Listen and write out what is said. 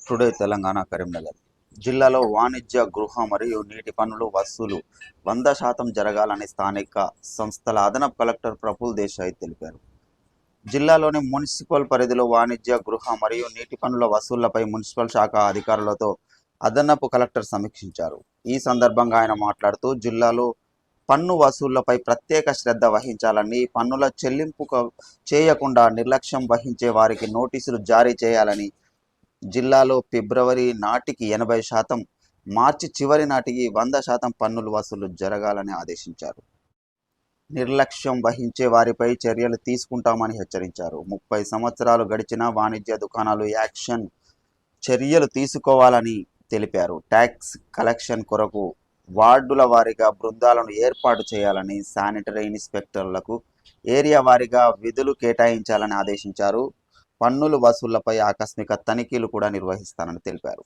Today Telangana Karimnagar జిల్లాలో వాణిజ్య గృహ మరియు నీటి పన్నులు వసూలు 100% జరగాలని స్థానిక సంస్థల అదనపు కలెక్టర్ ప్రఫుల్ దేశాయ్ తెలిపారు. జిల్లాలోని మున్సిపల్ పరిధిలో వాణిజ్య గృహ మరియు నీటి పన్నుల వసూళ్లపై మున్సిపల్ శాఖ అధికారులతో అదనపు కలెక్టర్ సమీక్షించారు. ఈ సందర్భంగా ఆయన మాట్లాడుతూ జిల్లాలో పన్ను వసూళ్లపై ప్రత్యేక శ్రద్ధ వహించాలని, పన్నుల చెల్లింపు చేయకుండా నిర్లక్ష్యం వహించే వారికి నోటీసులు జారీ చేయాలని, జిల్లాలో ఫిబ్రవరి నాటికి 80%, మార్చి చివరి నాటికి 100% పన్నులు వసూలు జరగాలని ఆదేశించారు. నిర్లక్ష్యం వహించే వారిపై చర్యలు తీసుకుంటామని హెచ్చరించారు. 30 సంవత్సరాలు గడిచిన వాణిజ్య దుకాణాలు యాక్షన్ చర్యలు తీసుకోవాలని తెలిపారు. ట్యాక్స్ కలెక్షన్ కొరకు వార్డుల వారీగా బృందాలను ఏర్పాటు చేయాలని, శానిటరీ ఇన్స్పెక్టర్లకు ఏరియా వారీగా విధులు కేటాయించాలని ఆదేశించారు. పన్నులు వసూళ్లపై ఆకస్మిక తనిఖీలు కూడా నిర్వహిస్తానని తెలిపారు.